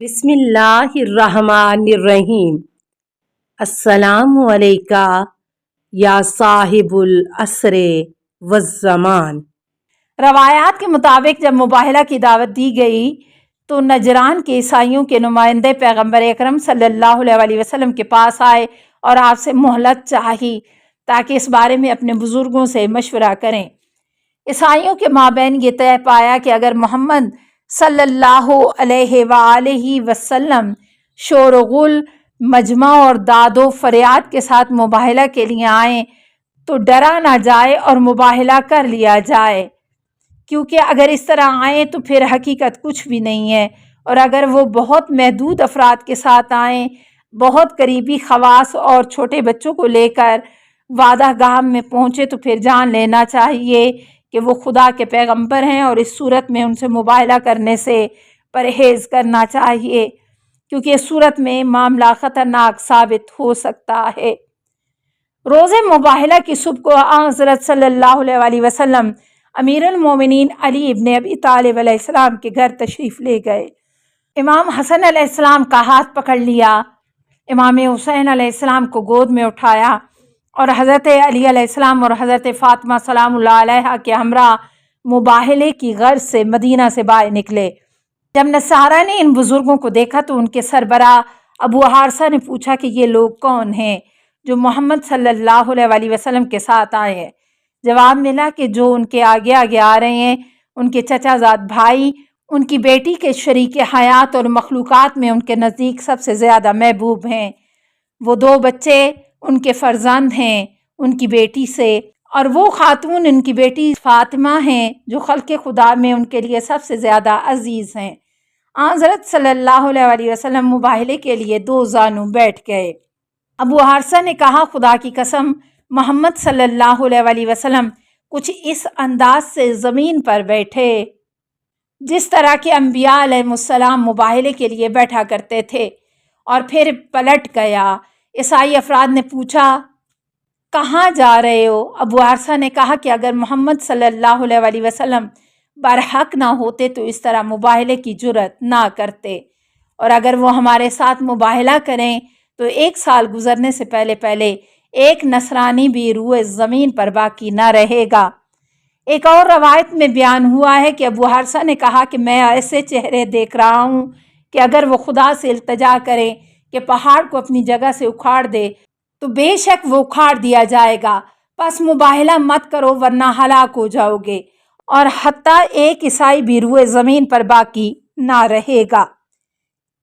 بسم اللہ الرحمن الرحیم۔ السلام علیکہ یا صاحب العصر والزمان۔ روایات کے مطابق جب مباہلہ کی دعوت دی گئی تو نجران کے عیسائیوں کے نمائندے پیغمبر اکرم صلی اللہ علیہ وسلم کے پاس آئے اور آپ سے مہلت چاہی تاکہ اس بارے میں اپنے بزرگوں سے مشورہ کریں۔ عیسائیوں کے مابین یہ طے پایا کہ اگر محمد صلی اللہ علیہ وآلہ وسلم شور و غل، مجمع اور داد و فریاد کے ساتھ مباہلہ کے لیے آئیں تو ڈرا نہ جائے اور مباہلہ کر لیا جائے، کیونکہ اگر اس طرح آئیں تو پھر حقیقت کچھ بھی نہیں ہے، اور اگر وہ بہت محدود افراد کے ساتھ آئیں، بہت قریبی خواص اور چھوٹے بچوں کو لے کر وعدہ گاہ میں پہنچے تو پھر جان لینا چاہیے کہ وہ خدا کے پیغمبر ہیں، اور اس صورت میں ان سے مباہلہ کرنے سے پرہیز کرنا چاہیے، کیونکہ اس صورت میں معاملہ خطرناک ثابت ہو سکتا ہے۔ روز مباہلہ کی صبح کو حضرت صلی اللہ علیہ وسلم امیر المومنین علی ابن ابی طالب علیہ السلام کے گھر تشریف لے گئے۔ امام حسن علیہ السلام کا ہاتھ پکڑ لیا، امام حسین علیہ السلام کو گود میں اٹھایا، اور حضرت علی علیہ السلام اور حضرت فاطمہ سلام اللہ علیہا کے ہمراہ مباہلے کی غرض سے مدینہ سے باہر نکلے۔ جب نصارہ نے ان بزرگوں کو دیکھا تو ان کے سربراہ ابو حارثہ نے پوچھا کہ یہ لوگ کون ہیں جو محمد صلی اللہ علیہ وسلم کے ساتھ آئے ہیں؟ جواب ملا کہ جو ان کے آگے آگے آ رہے ہیں ان کے چچا زاد بھائی ان کی بیٹی کے شریک حیات اور مخلوقات میں ان کے نزدیک سب سے زیادہ محبوب ہیں۔ وہ 2 بچے ان کے فرزند ہیں ان کی بیٹی سے، اور وہ خاتون ان کی بیٹی فاطمہ ہیں جو خلق خدا میں ان کے لیے سب سے زیادہ عزیز ہیں۔ حضرت صلی اللہ علیہ وسلم مباہلے کے لیے 2 زانو بیٹھ گئے۔ ابو حارثہ نے کہا، خدا کی قسم محمد صلی اللہ علیہ وسلم کچھ اس انداز سے زمین پر بیٹھے جس طرح کے انبیاء علیہ السلام مباہلے کے لیے بیٹھا کرتے تھے، اور پھر پلٹ گیا۔ عیسائی افراد نے پوچھا، کہاں جا رہے ہو؟ ابو حارثہ نے کہا کہ اگر محمد صلی اللہ علیہ وسلم برحق نہ ہوتے تو اس طرح مباہلے کی جرات نہ کرتے، اور اگر وہ ہمارے ساتھ مباہلہ کریں تو 1 سال گزرنے سے پہلے پہلے ایک نصرانی بھی روئے زمین پر باقی نہ رہے گا۔ ایک اور روایت میں بیان ہوا ہے کہ ابو حارثہ نے کہا کہ میں ایسے چہرے دیکھ رہا ہوں کہ اگر وہ خدا سے التجا کرے کہ پہاڑ کو اپنی جگہ سے اکھاڑ دے تو بے شک وہ اکھاڑ دیا جائے گا، پس مباہلہ مت کرو ورنہ ہلاک ہو جاؤ گے، اور حتیٰ ایک عیسائی بھی روئے زمین پر باقی نہ رہے گا۔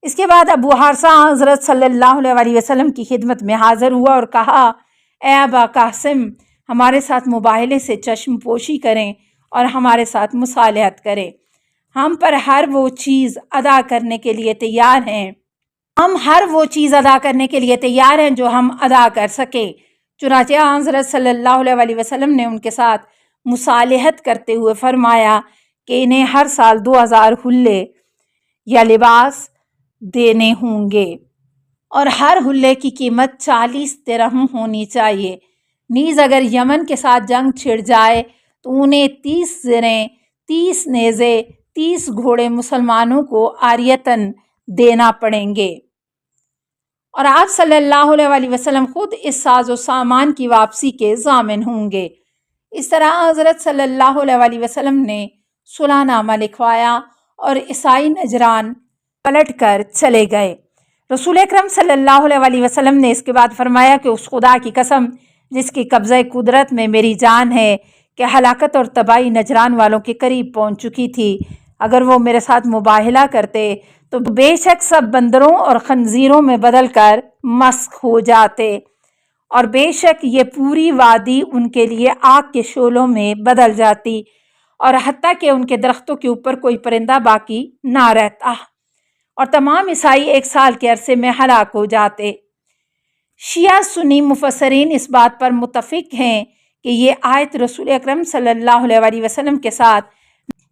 اس کے بعد ابو حارثہ حضرت صلی اللہ علیہ وسلم کی خدمت میں حاضر ہوا اور کہا، اے ابا قاسم، ہمارے ساتھ مباہلے سے چشم پوشی کریں اور ہمارے ساتھ مصالحت کریں، ہم پر ہر وہ چیز ادا کرنے کے لیے تیار ہیں جو ہم ادا کر سکیں۔ چنانچہ حضرت صلی اللہ علیہ وسلم نے ان کے ساتھ مصالحت کرتے ہوئے فرمایا کہ انہیں ہر سال 2000 حلے یا لباس دینے ہوں گے، اور ہر حلے کی قیمت 40 درہم ہونی چاہیے۔ نیز اگر یمن کے ساتھ جنگ چھڑ جائے تو انہیں 30 زریں، 30 نیزے، 30 گھوڑے مسلمانوں کو عاریتاً دینا پڑیں گے، اور آپ صلی اللہ علیہ وسلم خود اس ساز و سامان کی واپسی کے ضامن ہوں گے۔ اس طرح حضرت صلی اللہ علیہ وسلم نے صلح نامہ لکھوایا اور عیسائی نجران پلٹ کر چلے گئے۔ رسول اکرم صلی اللہ علیہ وسلم نے اس کے بعد فرمایا کہ اس خدا کی قسم جس کی قبضہ قدرت میں میری جان ہے کہ ہلاکت اور تباہی نجران والوں کے قریب پہنچ چکی تھی، اگر وہ میرے ساتھ مباہلہ کرتے تو بے شک سب بندروں اور خنزیروں میں بدل کر مسخ ہو جاتے، اور بے شک یہ پوری وادی ان کے لیے آگ کے شعلوں میں بدل جاتی، اور حتیٰ کہ ان کے درختوں کے اوپر کوئی پرندہ باقی نہ رہتا، اور تمام عیسائی 1 سال کے عرصے میں ہلاک ہو جاتے۔ شیعہ سنی مفسرین اس بات پر متفق ہیں کہ یہ آیت رسول اکرم صلی اللہ علیہ وسلم کے ساتھ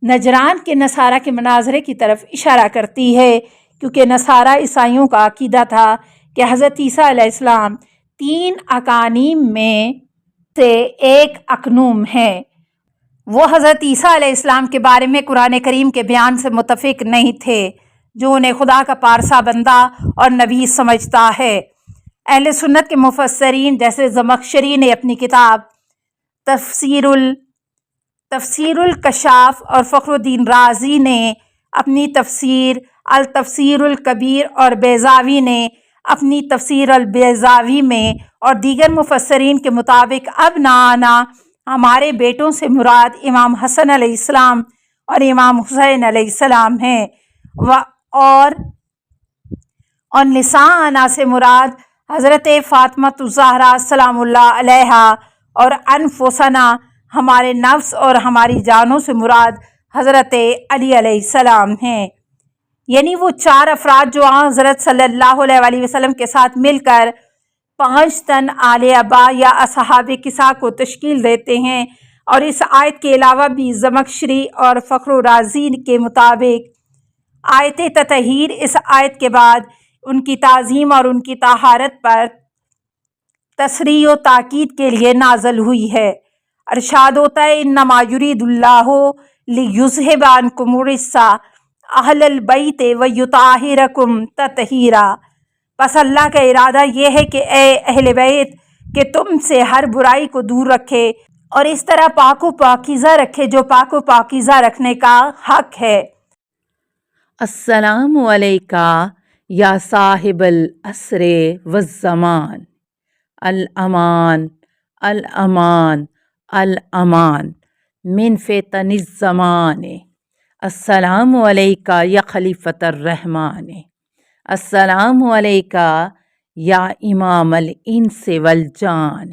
نجران کے نصارہ کے مناظرے کی طرف اشارہ کرتی ہے، کیونکہ نصارہ عیسائیوں کا عقیدہ تھا کہ حضرت عیسیٰ علیہ السلام 3 اقانیم میں سے ایک اقنوم ہے۔ وہ حضرت عیسیٰ علیہ السلام کے بارے میں قرآن کریم کے بیان سے متفق نہیں تھے۔ جو انہیں خدا کا پارسا بندہ اور نبی سمجھتا ہے۔ اہل سنت کے مفسرین جیسے زمخشری نے اپنی کتاب تفسیر الکشاف اور فخر الدین رازی نے اپنی تفسیر التفسیر الکبیر اور بیضاوی نے اپنی تفسیر البیضاوی میں اور دیگر مفسرین کے مطابق ابنانا ہمارے بیٹوں سے مراد امام حسن علیہ السلام اور امام حسین علیہ السلام ہیں، اور نساءنا سے مراد حضرت فاطمہ الزہرا سلام اللہ علیہا، اور انفسنا ہمارے نفس اور ہماری جانوں سے مراد حضرت علی علیہ السلام ہیں۔ یعنی وہ 4 افراد جو حضرت صلی اللہ علیہ وآلہ وسلم کے ساتھ مل کر 5 تن آل ابا یا اصحاب کسا کو تشکیل دیتے ہیں۔ اور اس آیت کے علاوہ بھی زمخشری اور فخر رازی کے مطابق آیت تطہیر اس آیت کے بعد ان کی تعظیم اور ان کی طہارت پر تصریح و تاکید کے لیے نازل ہوئی ہے۔ ارشاد ہوتا ہے انما یرید اللہ لیذھب عنکم الرجس اہل البیت ویطہرکم تطہیرا۔ بس اللہ کا ارادہ یہ ہے کہ اے اہل بیت کہ تم سے ہر برائی کو دور رکھے اور اس طرح پاک و پاکیزہ رکھے جو پاک و پاکیزہ رکھنے کا حق ہے۔ السلام علیکہ یا صاحب العصر والزمان، الامان الامان الامان من فتن الزمان، السلام علیکہ یا خلیفۃ الرحمن، السلام علیکہ یا امام الانس والجان،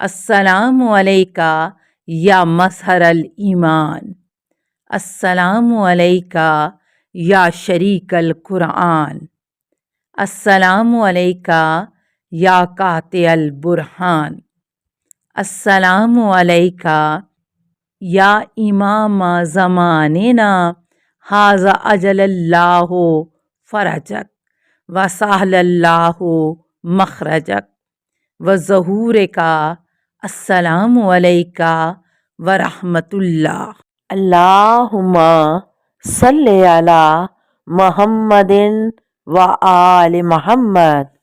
السلام علیکہ یا مظہر الایمان، السلام علیکہ یا شریک القرآن، السلام علیکہ یا قاطع البرہان، السلام علیکہ یا امام زماننا ھذا اجل اللہ فرجک وسہل اللہ مخرجک وظہورک، السلام علیکہ ورحمۃ اللہ۔ اللہم صلی علی محمد و آل محمد۔